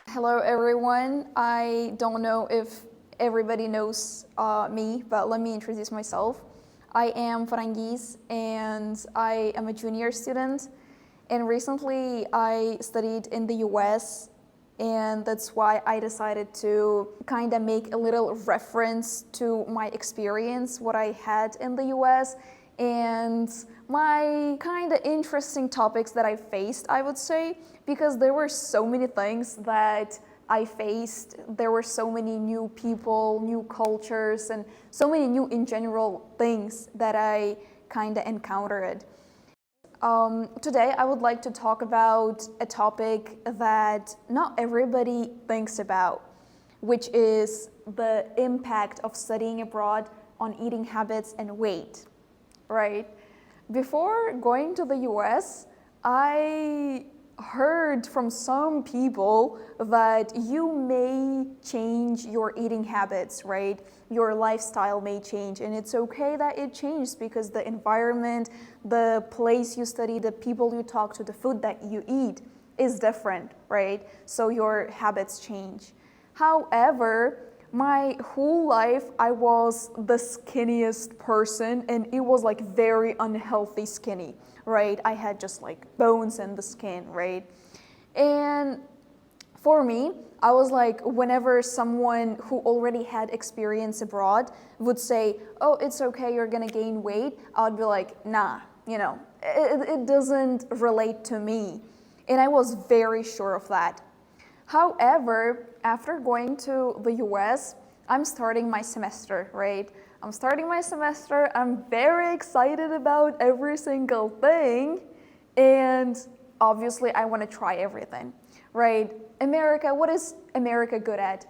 Hello, everyone. I don't know if everybody knows me, but let me introduce myself. I am Farangiz, and I am a junior student. And recently, I studied in the US, and that's why I decided to kind of make a little reference to my experience, what I had in the US, and my kind of interesting topics that I faced, I would say, because there were so many things that I faced. There were so many new people, new cultures, and so many new, in general, things that I kind of encountered. Today, I would like to talk about a topic that not everybody thinks about, which is the impact of studying abroad on eating habits and weight, right? Before going to the US, I heard from some people that you may change your eating habits, right? Your lifestyle may change, and it's okay that it changes because the environment, the place you study, the people you talk to, the food that you eat is different, right? So your habits change. However, my whole life I was the skinniest person, and it was like very unhealthy skinny, right? I had just like bones in the skin, right? And for me, I was like, whenever someone who already had experience abroad would say, oh, it's okay, you're gonna gain weight, I would be like, nah, it doesn't relate to me. And I was very sure of that. However, after going to the US, I'm starting my semester, right? I'm starting my semester, I'm very excited about every single thing, and obviously I want to try everything, right? America, what is America good at?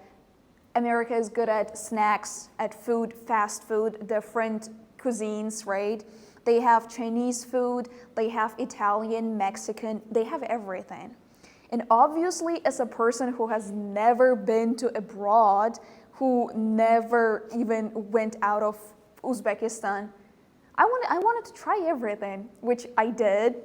America is good at snacks, at food, fast food, different cuisines, right? They have Chinese food, they have Italian, Mexican, they have everything. And obviously, as a person who has never been to abroad, who never even went out of Uzbekistan, I wanted to try everything, which I did.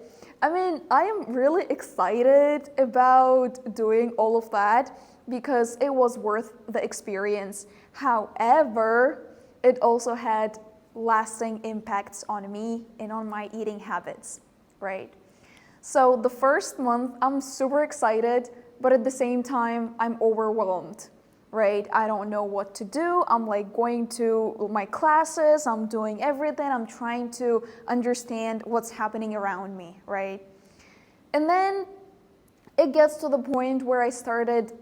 I mean, I am really excited about doing all of that because it was worth the experience. However, it also had lasting impacts on me and on my eating habits, right? So the first month, I'm super excited, but at the same time, I'm overwhelmed, right? I don't know what to do. I'm like going to my classes, I'm doing everything, I'm trying to understand what's happening around me, right? And then it gets to the point where I started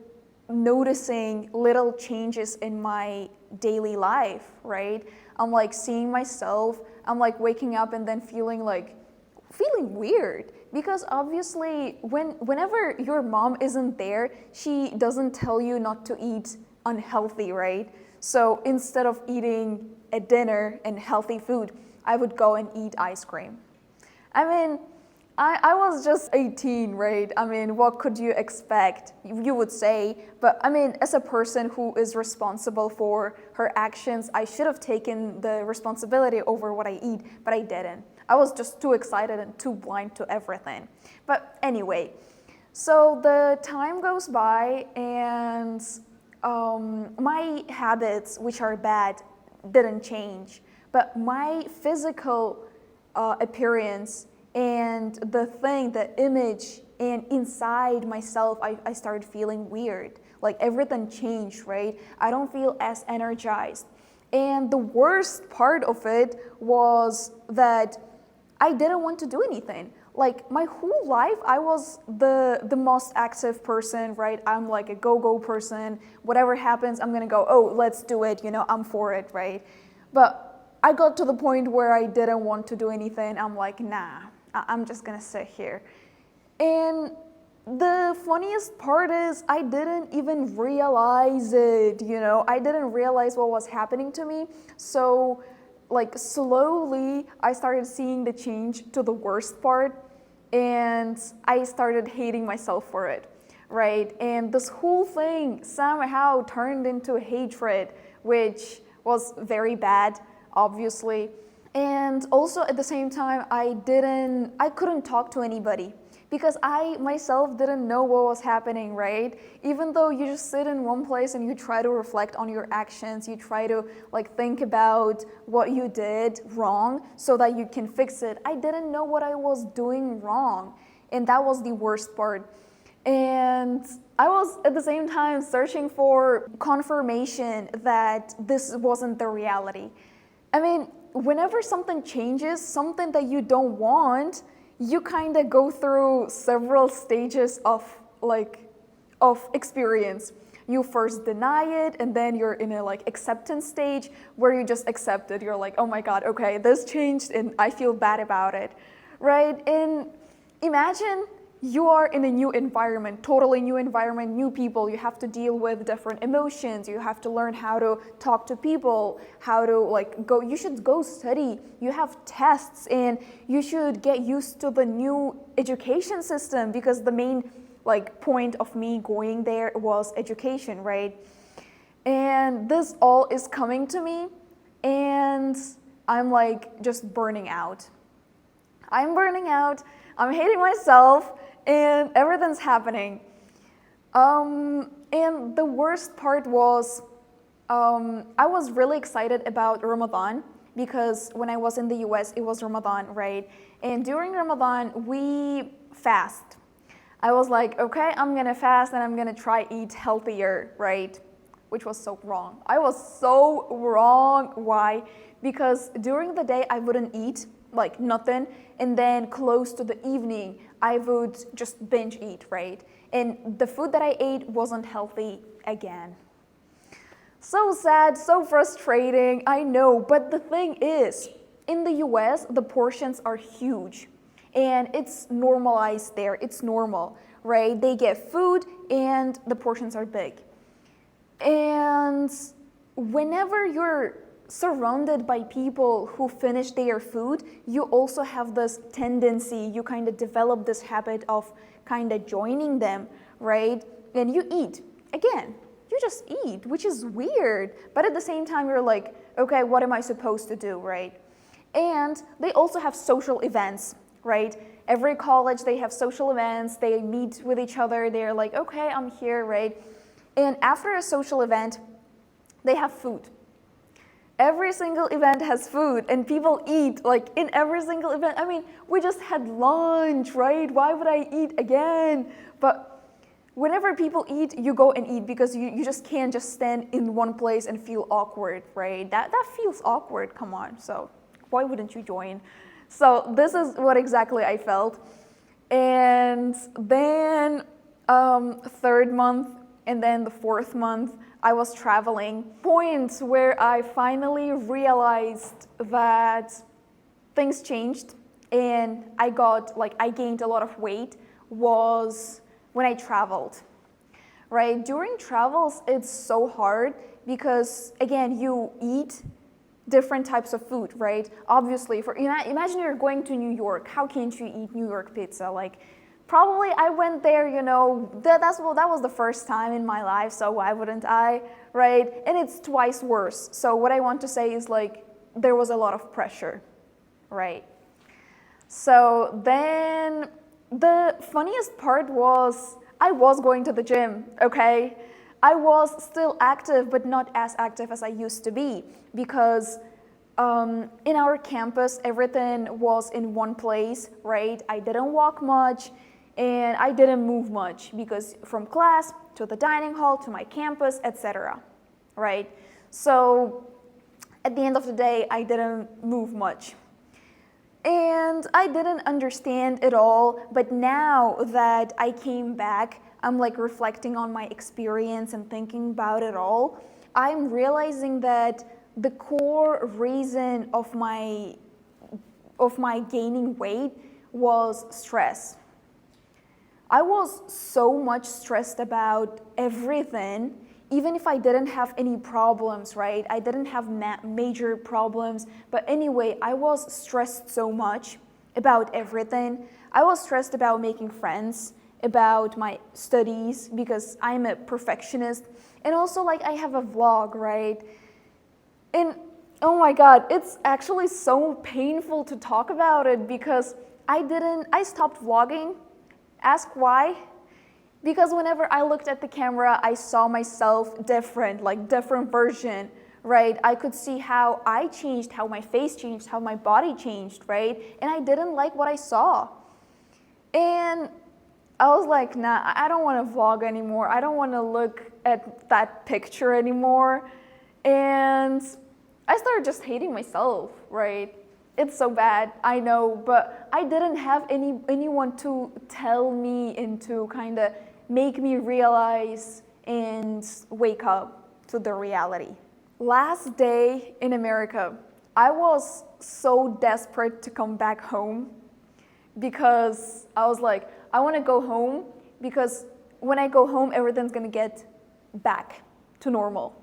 noticing little changes in my daily life, right? I'm like seeing myself, I'm like waking up and then feeling weird. Because obviously, whenever your mom isn't there, she doesn't tell you not to eat unhealthy, right? So instead of eating a dinner and healthy food, I would go and eat ice cream. I mean, I was just 18, right? I mean, what could you expect, you would say. But I mean, as a person who is responsible for her actions, I should have taken the responsibility over what I eat, but I didn't. I was just too excited and too blind to everything. But anyway, so the time goes by and my habits, which are bad, didn't change. But my physical appearance and the image and inside myself, I started feeling weird. Like everything changed, right? I don't feel as energized. And the worst part of it was that I didn't want to do anything. Like my whole life, I was the most active person, right? I'm like a go-go person. Whatever happens, I'm gonna go, oh, let's do it, I'm for it, right? But I got to the point where I didn't want to do anything. I'm like, nah, I'm just gonna sit here. And the funniest part is I didn't even realize it, I didn't realize what was happening to me. So like slowly I started seeing the change to the worst part, and I started hating myself for it, right? And this whole thing somehow turned into hatred, which was very bad, obviously. And also at the same time, I couldn't talk to anybody because I myself didn't know what was happening, right? Even though you just sit in one place and you try to reflect on your actions, you try to like think about what you did wrong so that you can fix it. I didn't know what I was doing wrong, and that was the worst part. And I was at the same time searching for confirmation that this wasn't the reality. I mean, whenever something changes, something that you don't want, you kind of go through several stages of experience. You first deny it, and then you're in a like acceptance stage where you just accept it. You're like, oh my God, okay, this changed and I feel bad about it, right? And imagine you are in a new environment, totally new environment, new people. You have to deal with different emotions. You have to learn how to talk to people, how to like go, you should go study. You have tests, and you should get used to the new education system, because the main like point of me going there was education, right? And this all is coming to me, and I'm like just burning out. I'm burning out, I'm hating myself, and everything's happening. And the worst part was, I was really excited about Ramadan, because when I was in the US, it was Ramadan, right? And during Ramadan, we fast. I was like, okay, I'm gonna fast and I'm gonna try eat healthier, right? Which was so wrong. I was so wrong. Why? Because during the day, I wouldn't eat, like nothing, and then close to the evening, I would just binge eat, right? And the food that I ate wasn't healthy again. So sad, so frustrating, I know, but the thing is, in the US, the portions are huge, and it's normalized there, it's normal, right? They get food, and the portions are big. And whenever you're surrounded by people who finish their food, you also have this tendency, you kind of develop this habit of kind of joining them, right? And you eat. Again, you just eat, which is weird. But at the same time, you're like, okay, what am I supposed to do, right? And they also have social events, right? Every college, they have social events, they meet with each other, they're like, okay, I'm here, right? And after a social event, they have food. Every single event has food, and people eat, like in every single event. I mean, we just had lunch, right? Why would I eat again? But whenever people eat, you go and eat, because you just can't just stand in one place and feel awkward, right? That feels awkward, come on. So why wouldn't you join? So this is what exactly I felt. And then third month, and then the fourth month, I was traveling. Points where I finally realized that things changed and I gained a lot of weight was when I traveled, right? During travels, it's so hard because, again, you eat different types of food, right? Obviously, imagine you're going to New York. How can't you eat New York pizza? Like, probably I went there, that was the first time in my life, so why wouldn't I, right? And it's twice worse. So what I want to say is like, there was a lot of pressure, right? So then the funniest part was I was going to the gym, okay? I was still active, but not as active as I used to be, because in our campus, everything was in one place, right? I didn't walk much, and I didn't move much, because from class to the dining hall to my campus, etc., right? So at the end of the day, I didn't move much. And I didn't understand it all, but now that I came back, I'm like reflecting on my experience and thinking about it all. I'm realizing that the core reason of my gaining weight was stress. I was so much stressed about everything, even if I didn't have any problems, right? I didn't have major problems, but anyway, I was stressed so much about everything. I was stressed about making friends, about my studies, because I'm a perfectionist, and also like I have a vlog, right? And oh my God, it's actually so painful to talk about it, because I stopped vlogging Ask why? Because whenever I looked at the camera, I saw myself different, like different version, right? I could see how I changed, how my face changed, how my body changed, right? And I didn't like what I saw. And I was like, nah, I don't want to vlog anymore. I don't want to look at that picture anymore. And I started just hating myself, right? It's so bad, I know, but I didn't have anyone to tell me and to kind of make me realize and wake up to the reality. Last day in America, I was so desperate to come back home because I was like, I want to go home because when I go home, everything's going to get back to normal.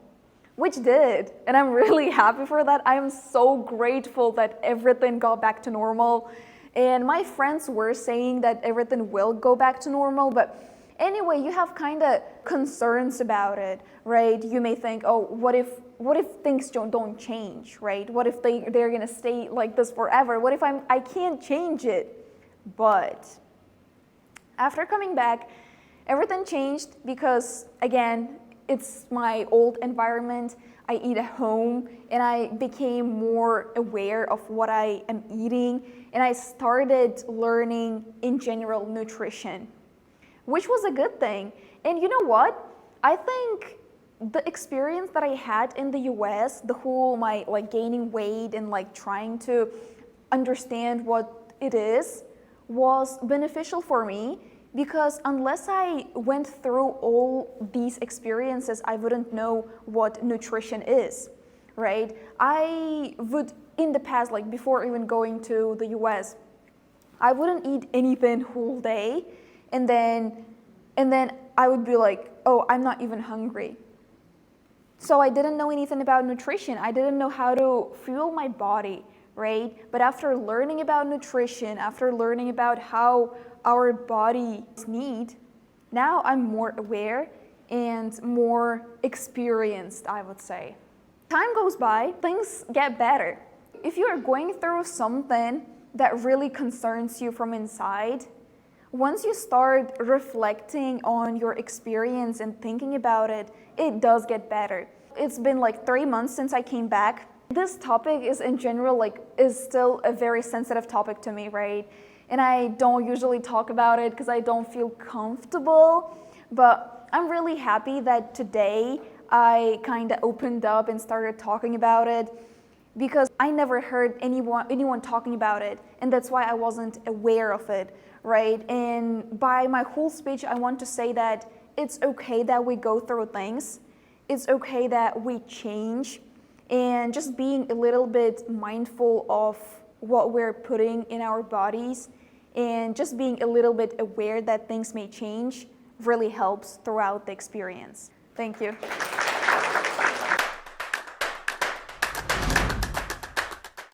Which did, and I'm really happy for that. I am so grateful that everything got back to normal. And my friends were saying that everything will go back to normal, but anyway, you have kind of concerns about it, right? You may think, oh, what if things don't change, right? What if they're gonna stay like this forever? What if I can't change it? But after coming back, everything changed because, again, it's my old environment. I eat at home, and I became more aware of what I am eating, and I started learning in general nutrition, which was a good thing. And you know what? I think the experience that I had in the US, the whole my like gaining weight and like trying to understand what it is, was beneficial for me. Because unless I went through all these experiences, I wouldn't know what nutrition is, right? I would, in the past, like before even going to the US, I wouldn't eat anything whole day, and then I would be like, oh, I'm not even hungry. So I didn't know anything about nutrition. I didn't know how to fuel my body, right? But after learning about nutrition, after learning about how our bodies need, now I'm more aware and more experienced, I would say. Time goes by, things get better. If you are going through something that really concerns you from inside, once you start reflecting on your experience and thinking about it, it does get better. It's been like 3 months since I came back. This topic is in general is still a very sensitive topic to me, right? And I don't usually talk about it because I don't feel comfortable, but I'm really happy that today I kind of opened up and started talking about it because I never heard anyone talking about it, and that's why I wasn't aware of it, right? And by my whole speech, I want to say that it's okay that we go through things. It's okay that we change, and just being a little bit mindful of what we're putting in our bodies and just being a little bit aware that things may change really helps throughout the experience. Thank you.